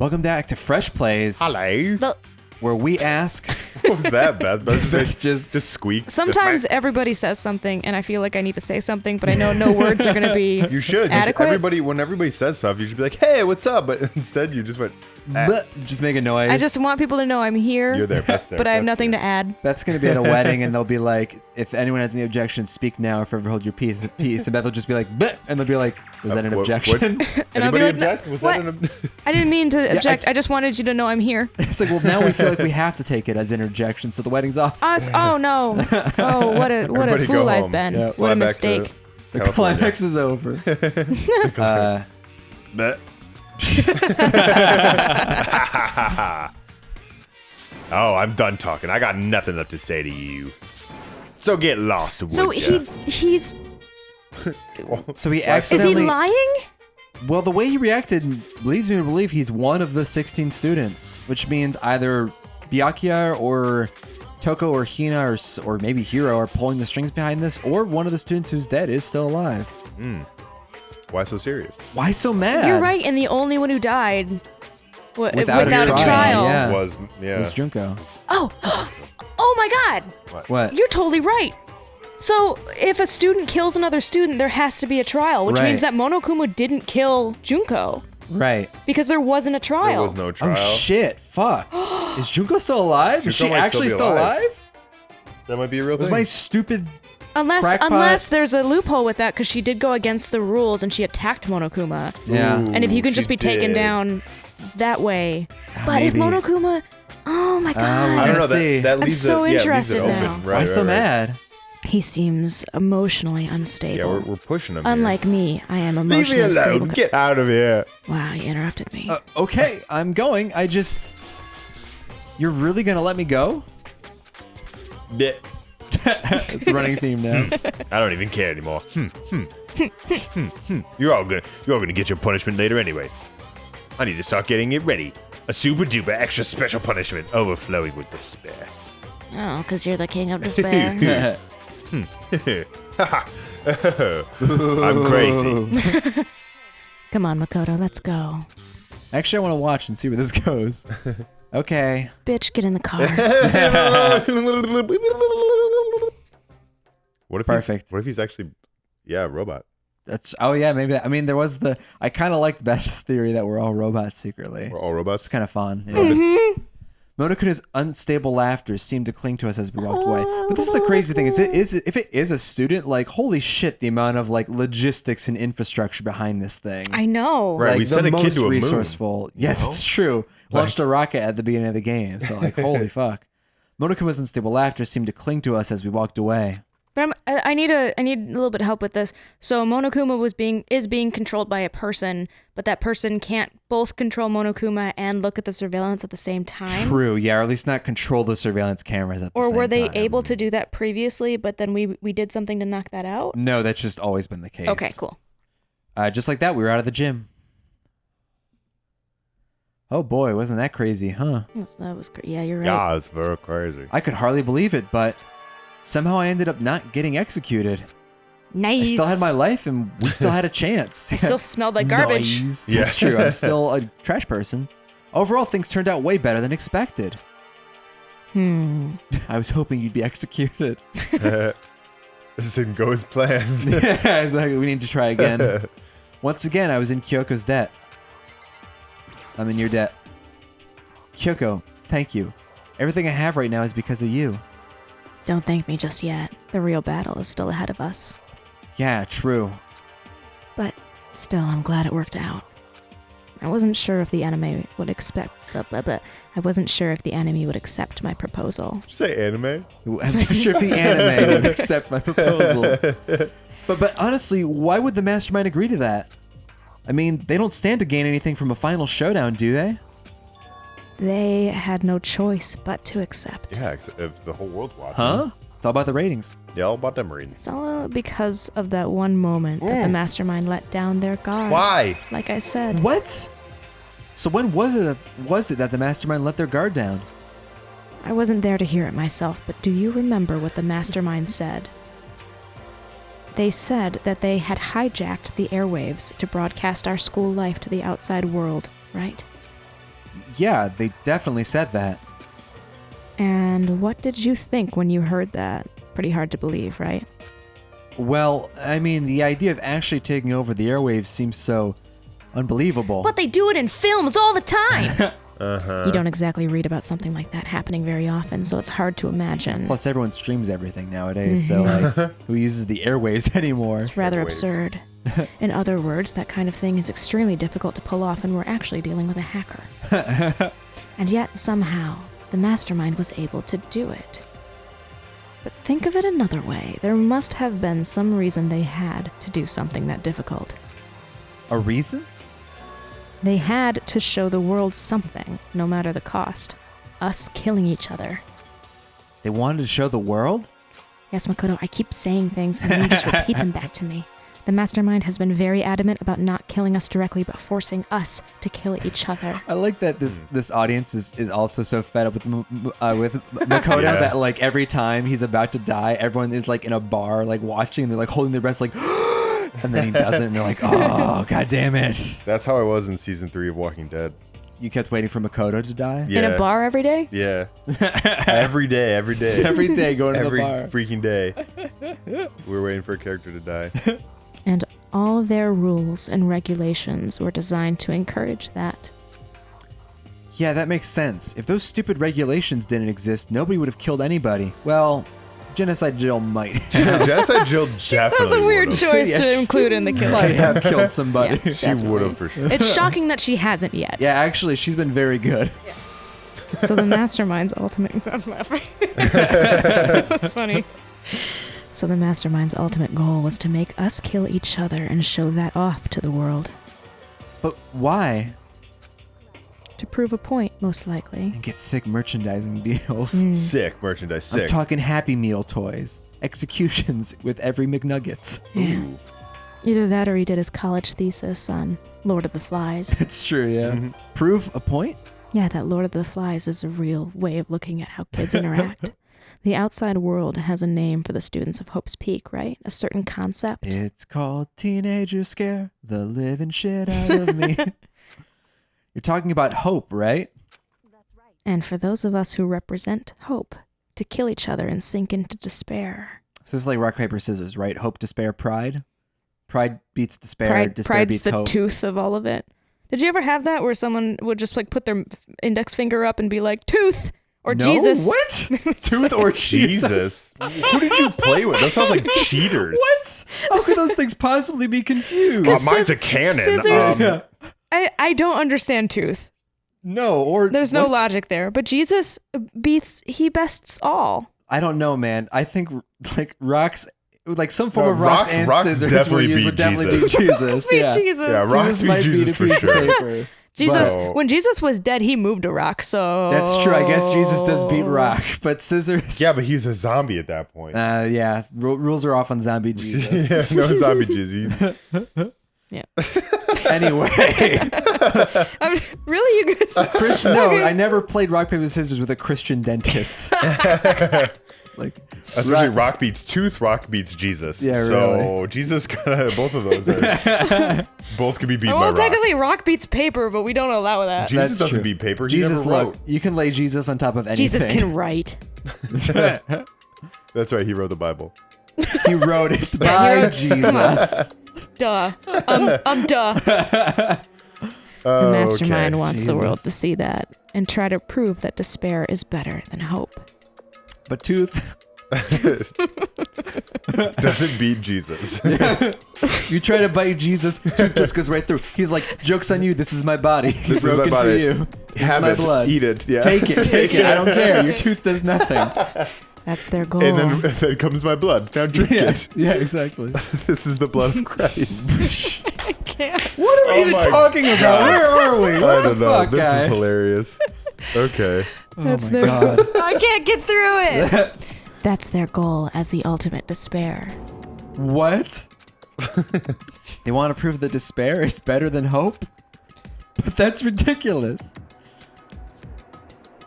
Welcome back to Fresh Plays. Hello. Where we ask. What was that, Beth? That's just squeak. Sometimes everybody says something, and I feel like I need to say something, but I know no words are going to be You should. adequate. When everybody says stuff, you should be like, "Hey, what's up?" But instead, you just went. just make a noise. I just want people to know I'm here. You're there, Beth's there. But I have Beth's nothing there. to add. That's going to be at a wedding, and they'll be like, if anyone has any objections, speak now or forever hold your peace. And Beth will just be like, "Bleh," and they'll be like, was that an objection? And I'll be like, object? Was what? that an I didn't mean to object. I just wanted you to know I'm here. It's like, well, now we feel like we have to take it as interjection, so the wedding's off. Us? Oh, no. Oh, what a Everybody fool go I've home. been. Yeah. What Fly a back to mistake. The California. climax is over. Bleh. Oh, I'm done talking. I got nothing left to say to you. So get lost, would So ya? he's... So he Is accidentally. he lying? Well, the way he reacted leads me to believe he's one of the 16 students, which means either Byakuya or Toko or Hina or maybe Hiro are pulling the strings behind this, or one of the students who's dead is still alive. Why so serious? Why so mad? You're right, and the only one who died Without without a a trial, trial. yeah. Was Was Junko. Oh, oh my God! What? You're totally right. So if a student kills another student, there has to be a trial, which Right. means that Monokuma didn't kill Junko Right. because there wasn't a trial. There was no trial. Oh shit! Fuck. Is Junko still alive? Is Junko she might actually still still be alive? alive. That might be a real Was thing. my stupid? Unless Crackpot. there's a loophole with that, because she did go against the rules and she attacked Monokuma. Yeah. Ooh, And if you can she just be taken did. down that way. But maybe. if Monokuma, oh my God. we're I don't gonna know. see. That I'm leaves so it, leaves it interested open. now. Right, Why so right. mad? He seems emotionally unstable. Yeah, we're pushing him. here. Unlike me, I am Leave me emotionally alone. stable. Get out of here. Wow, you interrupted me. Okay, I'm going. You're really gonna let me go? Bleh. It's a running theme now. I don't even care anymore. You're all gonna get your punishment later anyway. I need to start getting it ready. A super duper extra special punishment overflowing with despair. Oh, because you're the king of despair. I'm crazy. Come on, Makoto, let's go. Actually, I want to watch and see where this goes. Okay. Bitch, get in the car. Perfect. What if he's actually, a robot? Maybe. I mean, there was I kind of liked Beth's theory that we're all robots secretly. We're all robots. It's kind of fun. Yeah. Mm-hmm. Monokuna's unstable laughter seemed to cling to us as we walked away. But this is the crazy thing: if it is a student, like holy shit, the amount of like logistics and infrastructure behind this thing. I know. Right, Like, we the sent a kid most to a moon. resourceful. Yeah, that's true. Launched a rocket at the beginning of the game, so like holy fuck. Monokuma's unstable laughter seemed to cling to us as we walked away. But I need a little bit of help with this. So Monokuma is being controlled by a person, but that person can't both control Monokuma and look at the surveillance at the same time. True, yeah, or at least not control the surveillance cameras at the same Or time. were they able to do that previously, but then we did something to knock that out? No, that's just always been the case. Okay, cool. Just like that, we were out of the gym. Oh boy, wasn't that crazy, huh? That was yeah, you're right. Yeah, it's very crazy. I could hardly believe it, but somehow I ended up not getting executed. Nice. I still had my life, and we still had a chance. I still smelled like garbage. Nice. Yeah. That's true. I'm still a trash person. Overall, things turned out way better than expected. I was hoping you'd be executed. This didn't go as planned. Yeah, exactly. We need to try again. Once again, I was in Kyoko's debt. I'm in your debt. Kyoko, thank you. Everything I have right now is because of you. Don't thank me just yet. The real battle is still ahead of us. Yeah, true. But still, I'm glad it worked out. I wasn't sure if the enemy would accept. I wasn't sure if the enemy would accept my proposal. Did you say anime? I'm not sure if the anime would accept my proposal. But honestly, why would the mastermind agree to that? I mean, they don't stand to gain anything from a final showdown, do they? They had no choice but to accept. Yeah, if the whole world's watching. Huh? It's all about the ratings. Yeah, all about them reading. It's all because of that one moment that the mastermind let down their guard. Why? Like I said. What? So when was it that the mastermind let their guard down? I wasn't there to hear it myself, but do you remember what the mastermind said? They said that they had hijacked the airwaves to broadcast our school life to the outside world, right? Yeah, they definitely said that. And what did you think when you heard that? Pretty hard to believe, right? Well, I mean, the idea of actually taking over the airwaves seems so unbelievable. But they do it in films all the time! Uh-huh. You don't exactly read about something like that happening very often, so it's hard to imagine. Plus, everyone streams everything nowadays, so like, who uses the airwaves anymore? It's rather Airwaves. absurd. In other words, that kind of thing is extremely difficult to pull off when we're actually dealing with a hacker. And yet, somehow, the mastermind was able to do it. But think of it another way. There must have been some reason they had to do something that difficult. A reason? They had to show the world something, no matter the cost. Us killing each other. They wanted to show the world? Yes, Makoto, I keep saying things and then you just repeat them back to me. The mastermind has been very adamant about not killing us directly, but forcing us to kill each other. I like that this audience is also so fed up with Makoto Yeah. that like every time he's about to die, everyone is like in a bar like watching and they're like holding their breaths like and then he doesn't and they're like, oh god damn it. That's how I was in season 3 of Walking Dead. You kept waiting for Makoto to die? Yeah. In a bar every day? Yeah. every day. Every day going to Every the bar. freaking day. We're waiting for a character to die. And all their rules and regulations were designed to encourage that. Yeah, that makes sense. If those stupid regulations didn't exist, nobody would have killed anybody. Well, Genocide Jill might have. Genocide Jill definitely That's a weird would've. choice Yeah, to she- include in the killing. might have killed somebody. Yeah. She would have for sure. It's shocking that she hasn't yet. Yeah, actually, she's been very good. So the mastermind's ultimate... I'm laughing. That was funny. So the mastermind's ultimate goal was to make us kill each other and show that off to the world. But why? To prove a point, most likely. And get sick merchandising deals. Sick merchandise. I'm Sick. talking Happy Meal toys. Executions with every McNuggets. Yeah. Ooh. Either that or he did his college thesis on Lord of the Flies. It's true, yeah. Prove a point? Yeah, that Lord of the Flies is a real way of looking at how kids interact. The outside world has a name for the students of Hope's Peak, right? A certain concept. It's called Teenager Scare the living shit out of me. You're talking about hope, right? And for those of us who represent hope, to kill each other and sink into despair. So this is like rock, paper, scissors, right? Hope, despair, pride. Pride beats despair. Despair Pride's beats the hope. tooth of all of it. Did you ever have that where someone would just like put their index finger up and be like, tooth or No? Jesus? What? Tooth or Jesus? Jesus. Who did you play with? Those sounds like cheaters. What? How could those things possibly be confused? Mine's a cannon. Scissors. Yeah. I don't understand tooth. No, or There's no what? logic there. But Jesus bests all. I don't know, man. I think like rocks, like some form No, of rocks rock- and rocks scissors definitely would beat definitely Jesus. be Jesus. Sweet Yeah. Jesus. Yeah, rocks Jesus beat might beat a Jesus for piece sure. of paper. Jesus, So- when Jesus was dead, he moved a rock, so... That's true. I guess Jesus does beat rock, but scissors. Yeah, but he was a zombie at that point. Yeah. Rules are off on zombie Jesus. yeah, no zombie jizzy. Yeah. Anyway, Really, you guys... Christian. No, Okay. I never played rock paper scissors with a Christian dentist. Like, Especially rock beats tooth, rock beats Jesus. Yeah, so really. Jesus both of those are both can be beat by Well, rock. technically, rock beats paper, but we don't allow that. Jesus That's doesn't true. beat paper. He Jesus, never wrote. look, you can lay Jesus on top of anything. Jesus can write. That's right. He wrote the Bible. He wrote it by wrote- Jesus. Duh. Duh. The mastermind wants the world Jesus. to see that and try to prove that despair is better than hope. But tooth, Doesn't beat Jesus. you try to bite Jesus, tooth just goes right through. He's like, joke's on you. This is my body. This is Broken my body. for you. This Have is my it. blood. Eat it. Yeah. Take it. I don't care. Your tooth does nothing. That's their goal. And then comes my blood. Now drink Yeah, it. yeah, exactly. This is the blood of Christ. I can't. What are we Oh even my talking about? God. Where are we? I What the don't know. fuck, This guys? is hilarious. Okay. Oh That's my their- god. I can't get through it. That's their goal as the ultimate despair. What? They want to prove that despair is better than hope? But that's ridiculous.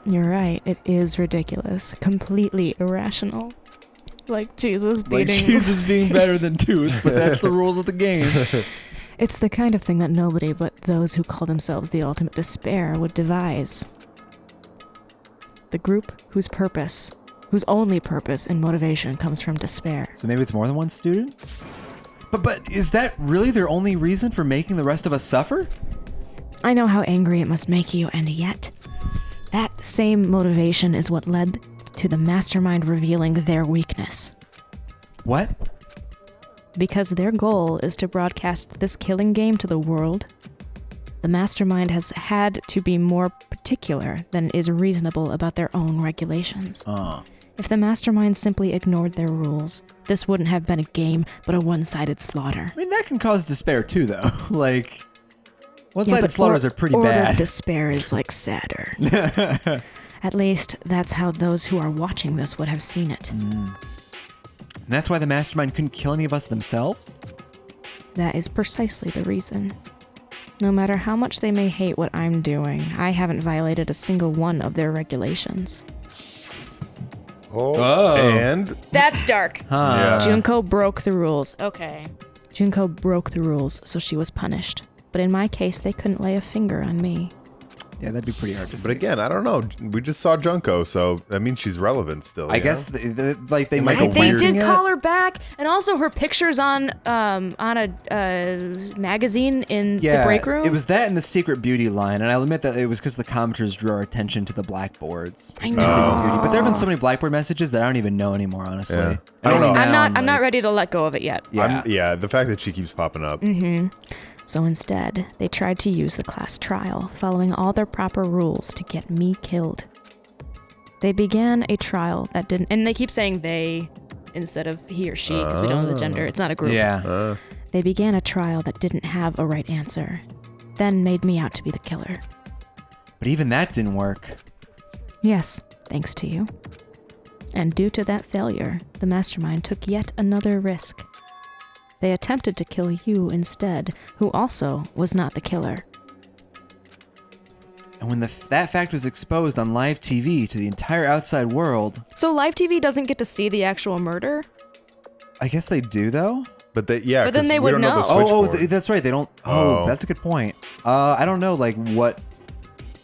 You're right. It is ridiculous. Completely irrational. Like Jesus Like beating. Jesus being better than tooth, but that's the rules of the game. It's the kind of thing that nobody but those who call themselves the ultimate despair would devise. The group whose only purpose and motivation comes from despair. So maybe it's more than one student? But is that really their only reason for making the rest of us suffer? I know how angry it must make you, and yet, that same motivation is what led to the mastermind revealing their weakness. What? Because their goal is to broadcast this killing game to the world, the mastermind has had to be more particular than is reasonable about their own regulations. If the mastermind simply ignored their rules, this wouldn't have been a game, but a one-sided slaughter. I mean, that can cause despair too, though. Like, one-sided slaughters are pretty bad. Despair is like sadder. At least, that's how those who are watching this would have seen it. And that's why the mastermind couldn't kill any of us themselves? That is precisely the reason. No matter how much they may hate what I'm doing, I haven't violated a single one of their regulations. And That's dark. yeah. Junko broke the rules. Okay. Junko broke the rules, so she was punished. But in my case, they couldn't lay a finger on me. Yeah, that'd be pretty hard to But again, I don't know. We just saw Junko, so that means she's relevant still. I guess like they might Like be They weirding did it. call her back, and also her pictures on a magazine in the break room. It was that and the Secret Beauty line, and I'll admit that it was because the commenters drew our attention to the blackboards. I The know. Secret Beauty. But there have been so many Blackboard messages that I don't even know anymore, honestly. Yeah. And I don't only know. now I'm not ready to let go of it yet. Yeah. The fact that she keeps popping up. So instead, they tried to use the class trial, following all their proper rules to get me killed. They began a trial that didn't, and they keep saying they instead of he or she, because we don't know the gender. It's not a group. Yeah. They began a trial that didn't have a right answer, then made me out to be the killer. But even that didn't work. Yes, thanks to you. And due to that failure, the mastermind took yet another risk. They attempted to kill you instead, who also was not the killer. And when that fact was exposed on live TV to the entire outside world... So live TV doesn't get to see the actual murder? I guess they do, though? But then they would know. That's right. They don't... That's a good point. I don't know, like, what...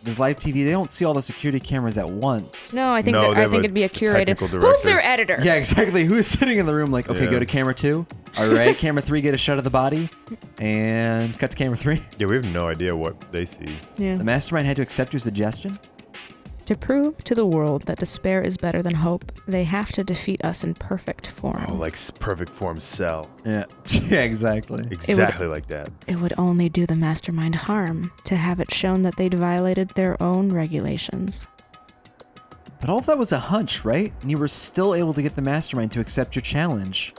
Does live TV, they don't see all the security cameras at once. No, I think it'd be a curated... technical Who's director. their editor? Yeah, exactly. Who's sitting in the room like, okay, Yeah. go to camera 2. All right, camera 3, get a shot of the body. And cut to camera 3. Yeah, we have no idea what they see. Yeah. The mastermind had to accept your suggestion? To prove to the world that despair is better than hope, they have to defeat us in perfect form. Oh, like perfect form Cell. Yeah. Yeah, exactly. Exactly like that. It would only do the mastermind harm to have it shown that they'd violated their own regulations. But all of that was a hunch, right? And you were still able to get the mastermind to accept your challenge.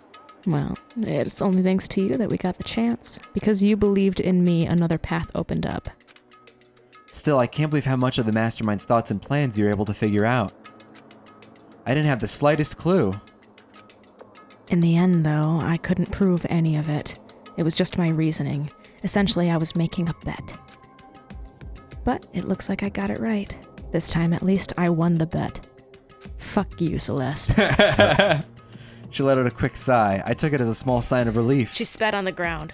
Well, it's only thanks to you that we got the chance. Because you believed in me, another path opened up. Still, I can't believe how much of the mastermind's thoughts and plans you were able to figure out. I didn't have the slightest clue. In the end, though, I couldn't prove any of it. It was just my reasoning. Essentially, I was making a bet. But it looks like I got it right. This time, at least, I won the bet. Fuck you, Celeste. She let out a quick sigh. I took it as a small sign of relief. She spat on the ground.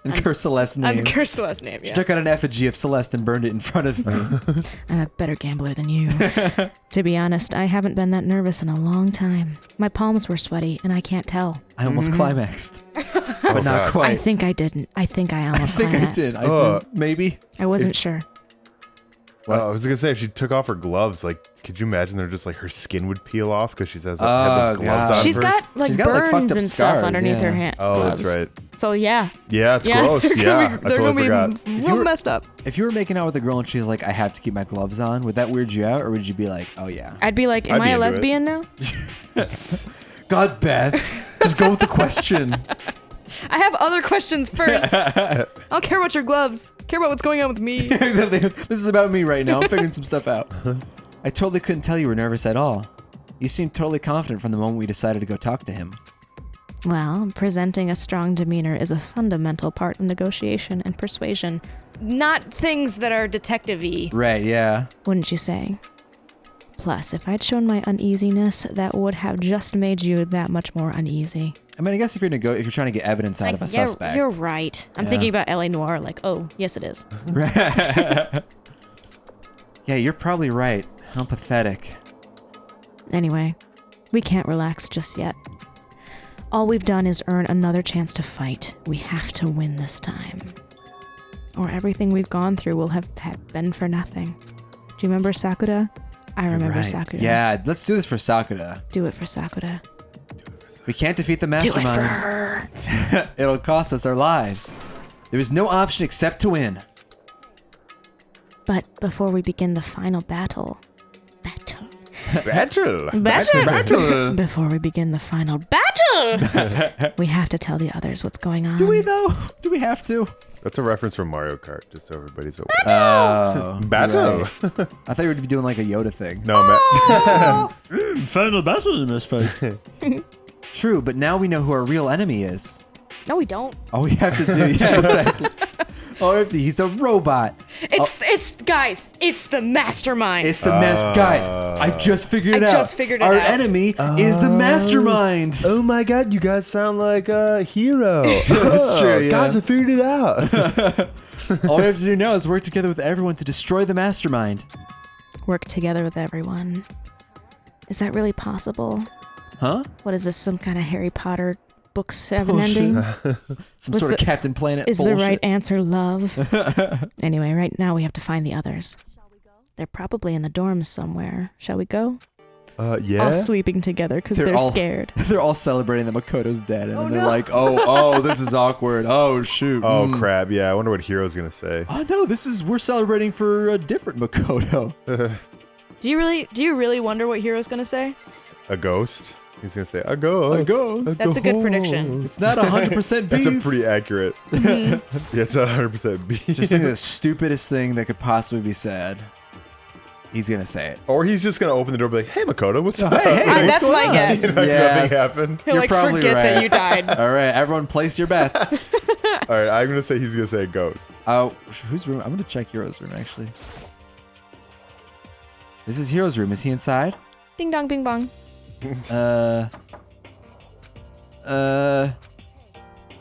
And cursed Celeste's name. Cursed Celeste's name, She took out an effigy of Celeste and burned it in front of me. I'm a better gambler than you. To be honest, I haven't been that nervous in a long time. My palms were sweaty, and I can't tell. I almost climaxed. But not God. quite. I think I didn't. I think I I almost think I climaxed. did. I did. Maybe. I wasn't sure. I was gonna say if she took off her gloves, like, could you imagine they're just like her skin would peel off because she has had those gloves God. on? She's for- got like She's got, like, burns fucked up and stuff scars, underneath her yeah. hand. Oh, gloves. that's right. So yeah. Yeah, it's gross. Yeah, I they're totally gonna forgot. be If you real were- messed up. If you were making out with a girl and she's like, I have to keep my gloves on, would that weird you out? Or would you be like, oh yeah? I'd be like, am I'd be I a into it. lesbian now? God, Beth. Just go with the question. I have other questions first. I don't care about your gloves. I care about what's going on with me. Exactly. This is about me right now. I'm figuring some stuff out. I totally couldn't tell you were nervous at all. You seemed totally confident from the moment we decided to go talk to him. Well, presenting a strong demeanor is a fundamental part of negotiation and persuasion. Not things that are detective-y, Right, yeah. wouldn't you say? Plus, if I'd shown my uneasiness, that would have just made you that much more uneasy. I mean, I guess if you're trying to get evidence out of a suspect. You're right. I'm thinking about L.A. Noire. Like, oh, yes, it is. Yeah, you're probably right. How pathetic. Anyway, we can't relax just yet. All we've done is earn another chance to fight. We have to win this time. Or everything we've gone through will have been for nothing. Do you remember Sakura? I remember Sakura. Yeah, let's do this for Sakura. Do it for Sakura. We can't defeat the mastermind. Do it for her. It'll cost us our lives. There is no option except to win. But before we begin the final battle. Battle. Before we begin the final battle, we have to tell the others what's going on. Do we, though? Do we have to? That's a reference from Mario Kart, just so everybody's aware. Oh. Battle. Right. I thought you would be doing like a Yoda thing. No, man. Final battle in this fight. True, but now we know who our real enemy is. No, we don't. All we have to do, yeah, exactly. He's a robot. It's guys, it's the mastermind. It's the guys, I just figured it out. Our enemy is the mastermind. Oh my god, you guys sound like a hero. That's true, yeah. Guys, I figured it out. All we have to do now is work together with everyone to destroy the mastermind. Work together with everyone. Is that really possible? Huh? What is this, some kind of Harry Potter book 7 ending? Some sort of Captain Planet Is bullshit. the right answer love? Anyway, right now we have to find the others. They're probably in the dorms somewhere. Shall we go? Yeah. All sleeping together because they're scared. They're all celebrating that Makoto's dead, and they're like, oh, this is awkward. Oh, shoot. Oh, crap. Yeah, I wonder what Hero's going to say. Oh, no, we're celebrating for a different Makoto. Do you really wonder what Hero's gonna say? A ghost? He's going to say, a ghost. A ghost. That's a good prediction. It's not 100% beef. That's a pretty accurate. Yeah, it's 100% beef. Just think of the stupidest thing that could possibly be said. He's going to say it. Or he's just going to open the door and be like, hey, Makoto, what's up? That's my guess. Nothing happened. He'll You're probably forget right. that you died. All right, everyone place your bets. All right, I'm going to say he's going to say a ghost. Oh, whose room? I'm going to check Hero's room, actually. This is Hero's room. Is he inside? Ding dong, bing bong. I I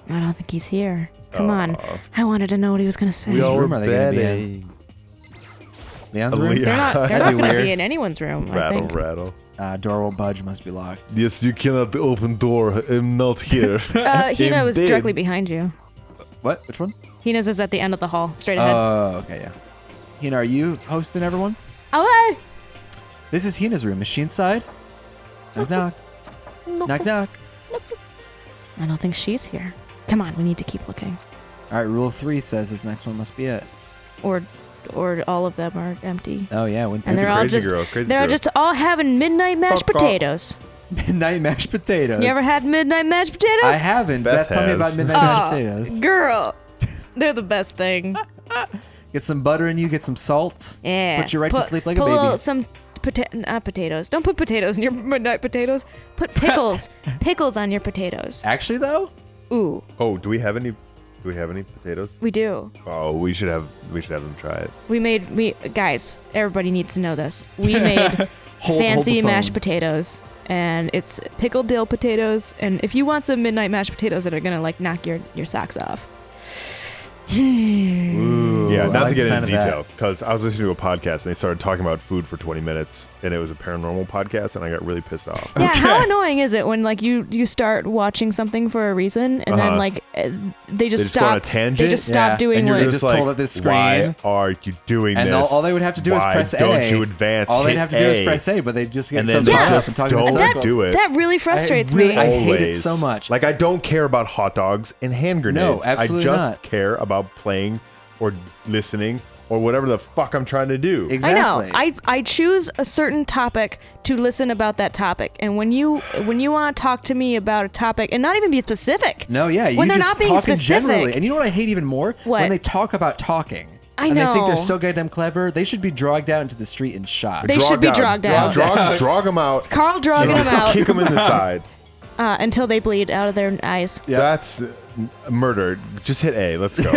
don't think he's here. Come on. I wanted to know what he was gonna say. We all room were are they gonna be betting. Leon's room? They're not That'd be gonna weird. be in anyone's room. I Rattle, think. rattle. Door will budge. Must be locked. Yes, you cannot open door. I'm not here. Hina was Indeed. directly behind you. What? Which one? Hina's is at the end of the hall, straight ahead. Oh, okay, yeah. Hina, are you hosting everyone? Oh, This is Hina's room. Is she inside? Knock, knock. Knock, knock. I don't think she's here. Come on, we need to keep looking. All right, rule 3 says this next one must be it. Or all of them are empty. Oh, yeah. And they're all Crazy just girl, crazy they're girl. just all having midnight mashed Fuck off. potatoes. Midnight mashed potatoes. You ever had midnight mashed potatoes? I haven't. Beth Beth, tell me has. about midnight mashed potatoes. Girl, they're the best thing. Get some butter in you, get some salt. Yeah. Put you right to sleep like a put baby. Some not potatoes. Don't put potatoes in your midnight potatoes. Put pickles. Pickles on your potatoes. Actually, though? Ooh, Oh, do we have any potatoes? we do. Oh, we should have them try it. We guys, everybody needs to know this. We made Hold fancy the phone. mashed potatoes, and it's pickled dill potatoes. And if you want some midnight mashed potatoes that are gonna like knock your socks off, Ooh, Yeah, I not like to the get sound into of that. detail, because I was listening to a podcast and they started talking about food for 20 minutes, and it was a paranormal podcast, and I got really pissed off. yeah. How annoying is it when like you start watching something for a reason and then like they just go on a stop. tangent? They just stop Yeah, doing and you're what. just told at this screen. Why are you doing And this? all they would have to do is Why press A. don't you advance? All they'd Hit have to do is A. press A, but they just get And so then they bumped up just and talking in don't circles. do it. That really frustrates really- me. I hate it Always. so much. Like, I don't care about hot dogs and hand grenades. absolutely I just not. care about playing or listening or whatever the fuck I'm trying to do. Exactly. I know. I choose a certain topic to listen about that topic, and when you want to talk to me about a topic and not even be specific. No, yeah, you when they're just not being talking specific. generally. And you know what I hate even more? What? When they talk about talking. I and they think they're know. so goddamn clever, they should be dragged out into the street and shot. They should be dragged out. Drag them out. Carl dragging them out Kick them in the side. until they bleed out of their eyes. Yep. That's murder. Just hit A. Let's go.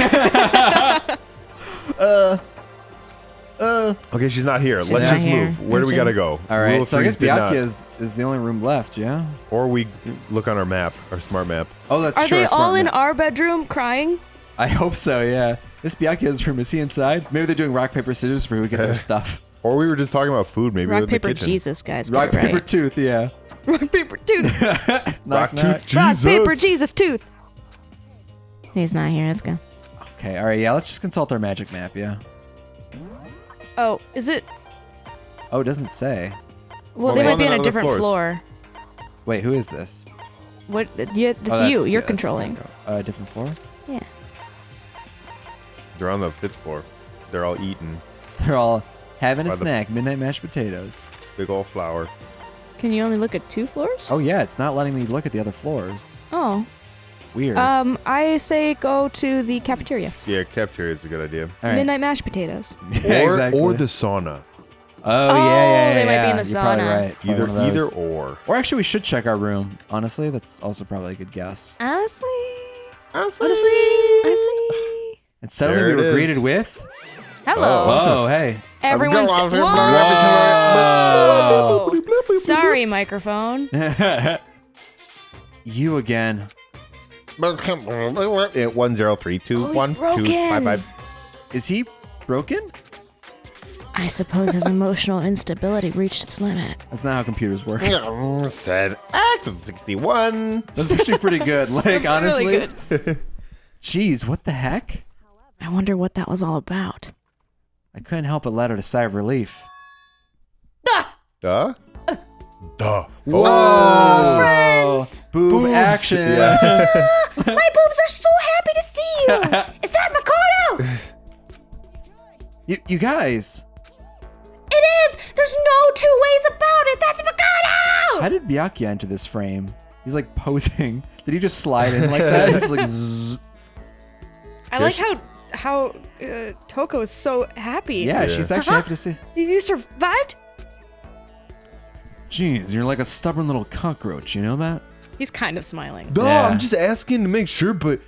Okay, she's not here. Let's not just here. move. Where do we gotta go? All right, Rule so I three, guess did not. Byakuya is the only room left, yeah? Or we look on our map, our smart map. Oh, that's Are true. they a smart all in map. our bedroom crying? I hope so, yeah. This Byakuya's room, is he inside? Maybe they're doing rock, paper, scissors for who gets our stuff. Or we were just talking about food. Maybe Rock, in the paper, kitchen. Jesus, guys. Rock, get it paper, right. tooth, yeah. Rock, paper, tooth. Knock, Rock, knock. tooth, Rock, Jesus. paper, Jesus, tooth. He's not here. Let's go. Okay, all right, yeah, let's just consult our magic map, yeah. Oh, is it? Oh, it doesn't say. Well, Well, they we're might on be on a other different floors. floor. Wait, who is this? What? Yeah, Oh, that's you. You're yeah, that's controlling. a different floor? Yeah. They're on the 5th floor. They're all eating. They're all having a By the- snack, midnight mashed potatoes. Big old flour. Can you only look at 2 floors? Oh, yeah, it's not letting me look at the other floors. Oh. Weird. I say go to the cafeteria. Yeah, cafeteria is a good idea. all right. Midnight mashed potatoes. Yeah, exactly. Or the sauna. Oh, yeah, they might be yeah. in the You're probably sauna. right. Probably one of Either those. or. Or actually, we should check our room. Honestly, that's also probably a good guess. Honestly. And suddenly There we it were is. greeted with. Hello. Whoa, hey. Everyone's. Whoa. Whoa. Sorry, microphone. You again. 10321255. Is he broken? I suppose his emotional instability reached its limit. That's not how computers work. Said Act 61. That's actually pretty good. Like, honestly. Really good. Jeez, what the heck? I wonder what that was all about. I couldn't help but let out a sigh of relief. Duh? Duh. Whoa! friends! Boob Boobs. action! Yeah. My boobs are so happy to see you! Is that Makoto? You guys, It is! There's no 2 ways about it! That's Makoto! how did Byakuya enter this frame? He's like posing. Did he just slide in like that? He's like, zzz. I like how Toko is so happy. Yeah, she's actually happy to see. You survived? Jeez, you're like a stubborn little cockroach, you know that? He's kind of smiling. No, Yeah. I'm just asking to make sure, but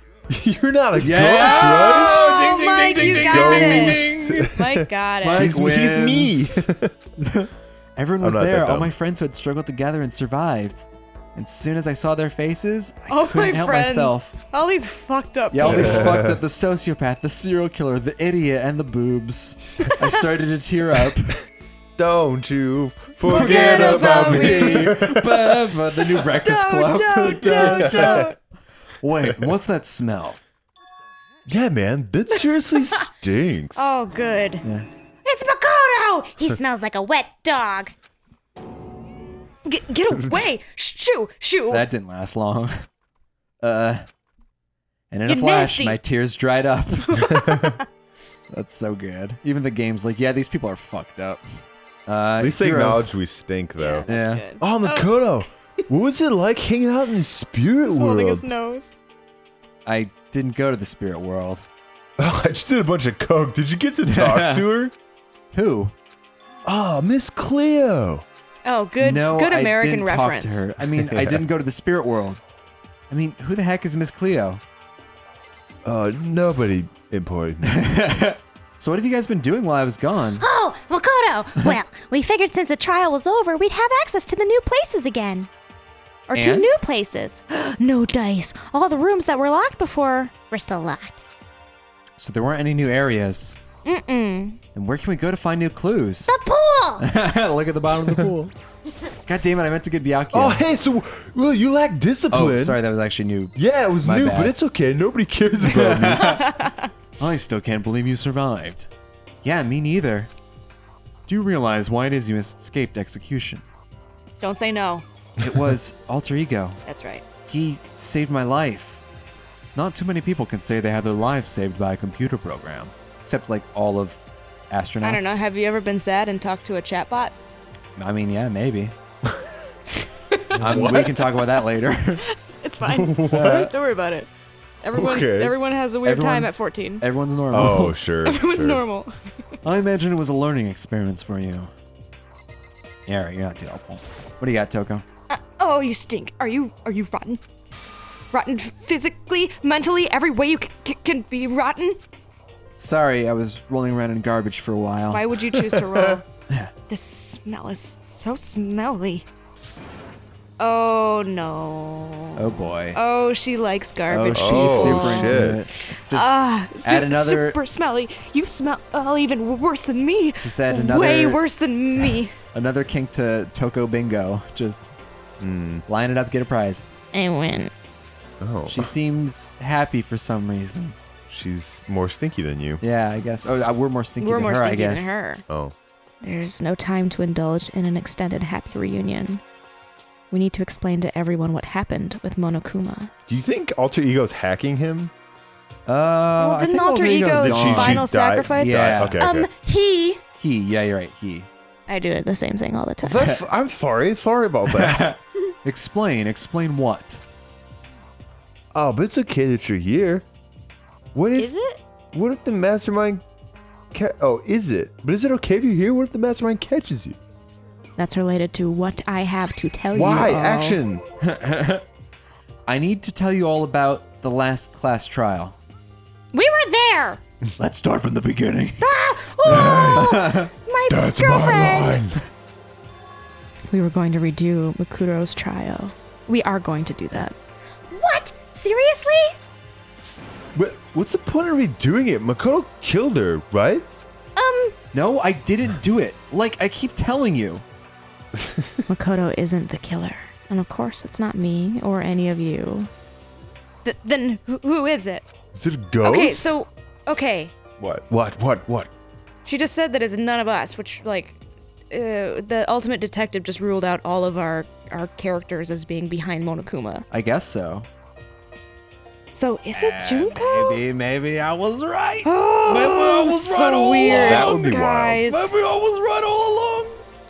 you're not a ghost, right? Oh, ding, Mike, ding, you ding, got ding, it. ding, ding. Mike got it. Mike He's me. wins. Everyone was I'm not there, that all dumb. my friends who had struggled together and survived. And as soon as I saw their faces, I All couldn't my help friends. myself. All these fucked up Yeah, all people. these fucked up, the sociopath, the serial killer, the idiot, and the boobs. I started to tear up. Don't you Forget forget about about me. But the new Breakfast Club. Don't. Wait, what's that smell? Yeah, man, that seriously stinks. Oh, good. Yeah. It's Makoto! He smells like a wet dog. Get away! Shoo! That didn't last long. And in a You're flash, nasty. my tears dried up. That's so good. Even the game's like, yeah, these people are fucked up. At least they Hero. acknowledge we stink, though. Yeah. Good. Oh, Makoto, what was it like hanging out in the spirit He's holding his world? nose. I didn't go to the spirit world. Oh, I just did a bunch of coke. Did you get to talk to her? Who? Oh, Miss Cleo. Oh, good. No, good I American didn't reference. talk to her. I mean, I didn't go to the spirit world. I mean, who the heck is Miss Cleo? Nobody important. So what have you guys been doing while I was gone? Oh, Makoto! Well, we figured since the trial was over, we'd have access to the new places again. Or 2 And? new places. No dice. All the rooms that were locked before. We're still locked. So there weren't any new areas. Mm-mm. And where can we go to find new clues? The pool! Look at the bottom of the pool. God damn it, I meant to get Byakuya. Oh, hey, so, well, you lack discipline. Oh, sorry, that was actually new. Yeah, it was My new, bad. but it's okay. Nobody cares about me. I still can't believe you survived. Yeah, me neither. Do you realize why it is you escaped execution? Don't say no. It was alter ego. That's right. He saved my life. Not too many people can say they had their lives saved by a computer program. Except like all of astronauts. I don't know. Have you ever been sad and talked to a chatbot? I mean, yeah, maybe. We can talk about that later. It's fine. Don't worry about it. Okay. Everyone has a weird time at Everyone's- 14. Everyone's normal. Oh, sure. Everyone's sure. normal. I imagine it was a learning experience for you. Yeah, right, you're not too helpful. What do you got, Toko? Oh, you stink. Are you rotten? Rotten physically, mentally, every way you can be rotten? Sorry, I was rolling around in garbage for a while. Why would you choose to roll? This smell is so smelly. Oh no. Oh boy. Oh, she likes Oh, garbage. she's Oh, super shit. into it. Just add another. Super smelly. You smell even worse than me. Just add another. Way worse than me. Another kink to Toko Bingo. Just line it up, get a prize. I win. Oh, She seems happy for some reason. she's more stinky than you. Yeah, I guess. Oh, we're more stinky We're than more her, I stinky guess. than her. Oh. There's no time to indulge in an extended happy reunion. We need to explain to everyone what happened with Monokuma. Do you think Alter Ego's hacking him? Well, I didn't think Alter Ego's Ego's gone. final died? sacrifice? Yeah. Okay, okay. He. He, yeah, you're right. He. I do it the same thing all the time. I'm sorry about that. Explain what? Oh, but it's okay that you're here. What if? Is it? What if the mastermind? Is it? But is it okay if you're here? What if the mastermind catches you? That's related to what I have to tell you. Why? all. Action. I need to tell you all about the last class trial. We were there. Let's start from the beginning. My girlfriend. We were going to redo Makuro's trial. We are going to do that. What? Seriously? What's the point of redoing it? Makoto killed her, right? No, I didn't do it. Like I keep telling you. Makoto isn't the killer. And of course, it's not me or any of you. Then who is it? Is it a ghost? Okay. What? She just said that it's none of us, which, the ultimate detective just ruled out all of our characters as being behind Monokuma. I guess so. So is it Junko? Maybe I was right. Oh, Maybe I was so right all weird. That would be wild. guys. Maybe I was right all along.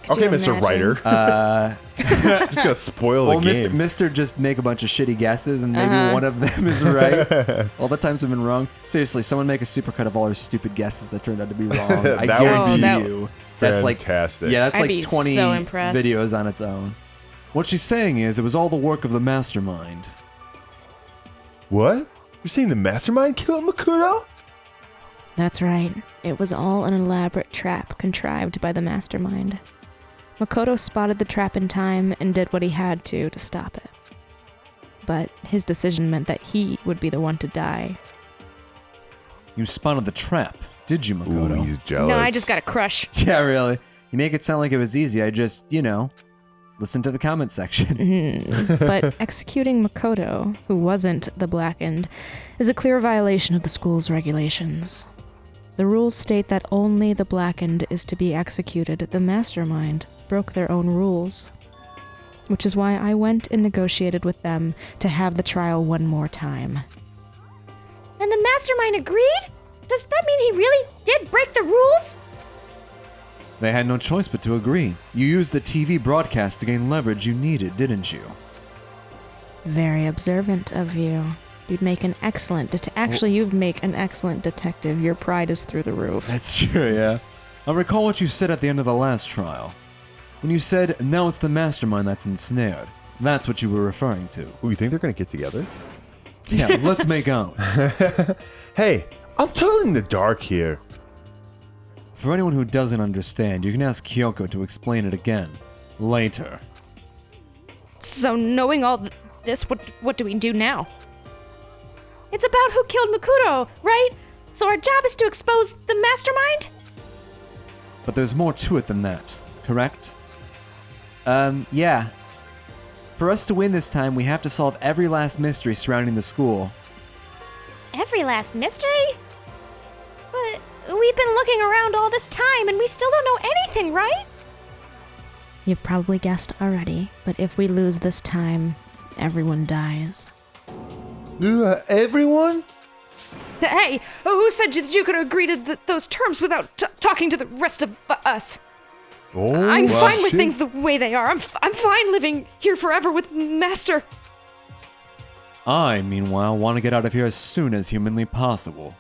Okay, you Mr. imagine? Writer. Just gonna spoil the game. Mr. just make a bunch of shitty guesses and maybe one of them is right. All the times we've been wrong. Seriously, someone make a supercut of all our stupid guesses that turned out to be wrong. I That would guarantee be you. That's like fantastic. yeah, that's I'd like be 20 so impressed. videos on its own. What she's saying is it was all the work of the mastermind. What? You're saying the mastermind killed Makoto? That's right. It was all an elaborate trap contrived by the mastermind. Makoto spotted the trap in time and did what he had to stop it. But his decision meant that he would be the one to die. You spotted the trap, did you, Makoto? Ooh, he's jealous. No, I just got a crush. Yeah, really. You make it sound like it was easy. I just, listen to the comment section. But executing Makoto, who wasn't the Blackened, is a clear violation of the school's regulations. The rules state that only the Blackened is to be executed. The mastermind broke their own rules. Which is why I went and negotiated with them to have the trial one more time. And the mastermind agreed? Does that mean he really did break the rules? They had no choice but to agree. You used the TV broadcast to gain leverage you needed, didn't you? Very observant of you. You'd make an excellent you'd make an excellent detective. Your pride is through the roof. That's true, yeah. I recall what you said at the end of the last trial. When you said, now it's the mastermind that's ensnared. That's what you were referring to. Ooh, you think they're gonna get together? Yeah, let's make out. Hey, I'm totally in the dark here. For anyone who doesn't understand, you can ask Kyoko to explain it again. Later. So knowing all this, what do we do now? It's about who killed Makoto, right? So our job is to expose the mastermind? But there's more to it than that, correct? Yeah. For us to win this time, we have to solve every last mystery surrounding the school. Every last mystery? But we've been looking around all this time and we still don't know anything, right? You've probably guessed already, but if we lose this time, everyone dies. Everyone? Hey, who said that you could agree to those terms without talking to the rest of us? Oh, I'm well, fine with shit. things the way they are. I'm fine living here forever with Master. I, meanwhile, want to get out of here as soon as humanly possible.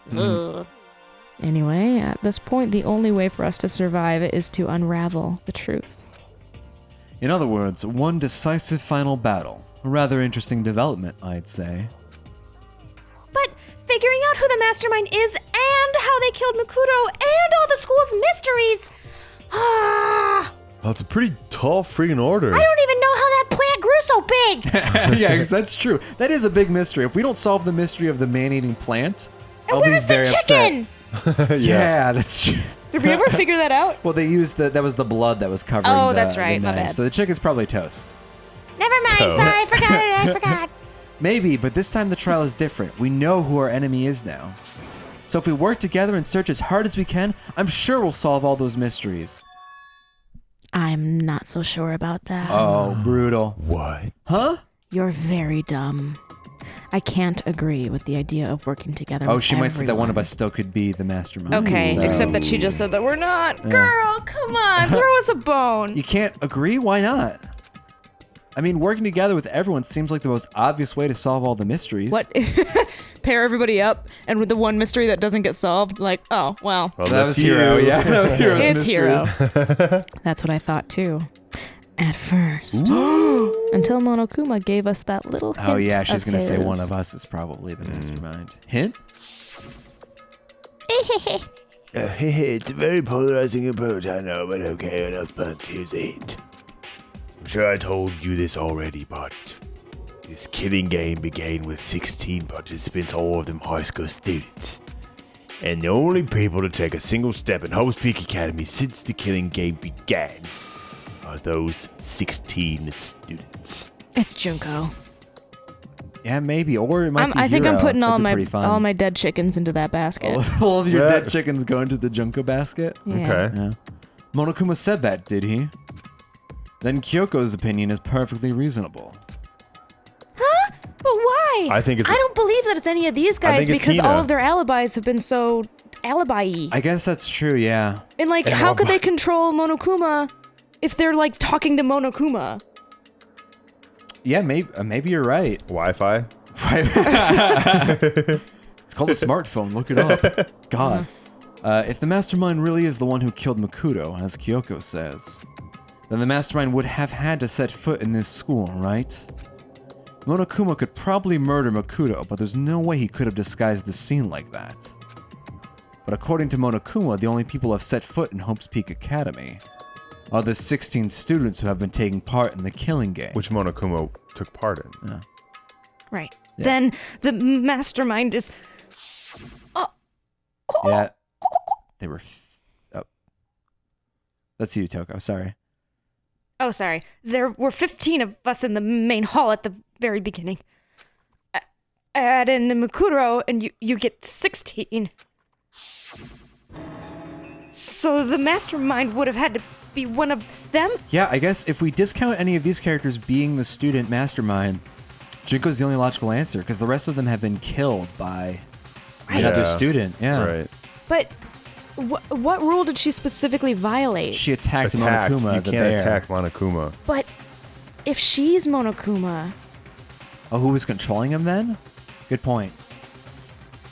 Anyway, at this point, the only way for us to survive is to unravel the truth. In other words, one decisive final battle. A rather interesting development, I'd say. But figuring out who the mastermind is and how they killed Makuto and all the school's mysteries. Ah, Well, it's a pretty tall freaking order. I don't even know how that plant grew so big. Yeah, 'cause that's true. That is a big mystery. If we don't solve the mystery of the man-eating plant, and I'll be where's very the chicken? upset. Yeah, that's true. Did we ever figure that out? Well, they used that was the blood that was covering Oh, the, that's the right, my knife. bad. So the chicken's probably toast. Never mind, Toast. sorry, I forgot it, I forgot. Maybe, but this time the trial is different. We know who our enemy is now. So if we work together and search as hard as we can, I'm sure we'll solve all those mysteries. I'm not so sure about that. Oh, brutal. What? Huh? You're very dumb. I can't agree with the idea of working together. Oh, with she might say that one of everyone. us still could be the mastermind. Okay, So- except that she just said that we're not. Girl, come on, throw us a bone. You can't agree? Why not? I mean, working together with everyone seems like the most obvious way to solve all the mysteries. What? Pair everybody up, and with the one mystery that doesn't get solved, like, oh, well, Well, That that's was Hero, you. yeah. That was Hero's it's mystery. Hero. That's what I thought too. At first. Until Monokuma gave us that little hint Oh, yeah, she's of going to say his. one of us is probably the mastermind. Hint? It's a very polarizing approach, I know, but okay, enough but here's a hint. I'm sure I told you this already, but this killing game began with 16 participants, all of them high school students. And the only people to take a single step in Hope's Peak Academy since the killing game began are those 16 students. It's Junko. Yeah, maybe. Or it might be I think I'm Hero. putting all That'd be my pretty fun. all my dead chickens into that basket. All of your Yeah. dead chickens go into the Junko basket? Yeah. Okay. Yeah. Monokuma said that, did he? Then Kyoko's opinion is perfectly reasonable. But why? I think it's- I don't believe that it's any of these I guys think it's because Hina. all of their alibis have been so alibi-y. I guess that's true, yeah. And like, And how could why- they control Monokuma if they're like talking to Monokuma? Yeah, maybe you're right. Wi-Fi? It's called a smartphone. Look it up. God. If the mastermind really is the one who killed Makuto, as Kyoko says, then the mastermind would have had to set foot in this school, right? Monokuma could probably murder Makuto, but there's no way he could have disguised the scene like that. But according to Monokuma, the only people who have set foot in Hope's Peak Academy are the 16 students who have been taking part in the killing game. Which Monokuma took part in. Right. Yeah. Then the mastermind is. Yeah. They were... Oh. That's you, Toko. Sorry. Oh, sorry. There were 15 of us in the main hall at the very beginning. Add in the Makuro, and you get 16. So the mastermind would have had to be one of them? Yeah, I guess if we discount any of these characters being the student mastermind, Junko's the only logical answer, because the rest of them have been killed by another Yeah. student. Yeah. Right. But what rule did she specifically violate? She attacked Attacked. Monokuma, You the can't bear. attack Monokuma. But if she's Monokuma, Oh, who was controlling him then? Good point.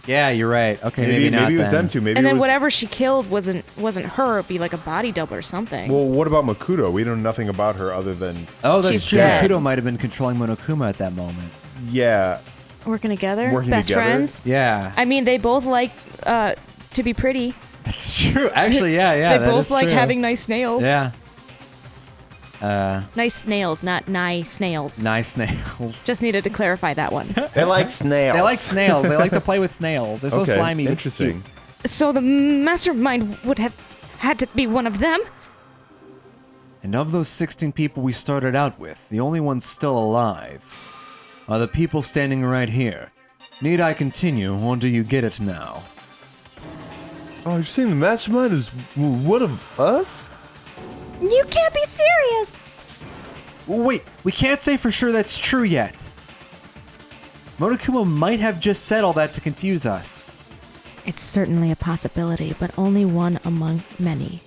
Yeah, you're right. Okay, maybe not Maybe it was then. them two. Maybe and it then was, whatever she killed wasn't her, it'd be like a body double or something. Well, what about Makuto? We know nothing about her other than Oh, that's She's true. dead. Makuto might have been controlling Monokuma at that moment. yeah. Working together? Working Best together? friends? Yeah. I mean, they both like to be pretty. That's true. Actually, yeah, they that both is like true. having nice nails. Yeah. Nice nails, not nice nails. Nice snails. Just needed to clarify that one. They like snails. They like snails. They like to play with snails. They're so Okay, slimy. but interesting. cute. So the mastermind would have had to be one of them? And of those 16 people we started out with, the only ones still alive are the people standing right here. Need I continue, or do you get it now? Oh, you're saying the mastermind is one of us? You can't be serious. Wait, we can't say for sure that's true yet. Monokuma might have just said all that to confuse us. It's certainly a possibility, but only one among many.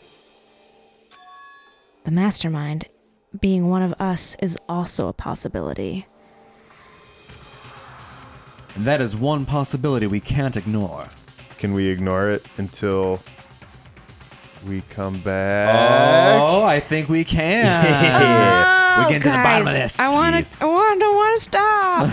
The mastermind, being one of us, is also a possibility. And that is one possibility we can't ignore. Can we ignore it until we come back? Oh, I think we can. Yeah. We get to the bottom of guys, this. I want Yes. to stop.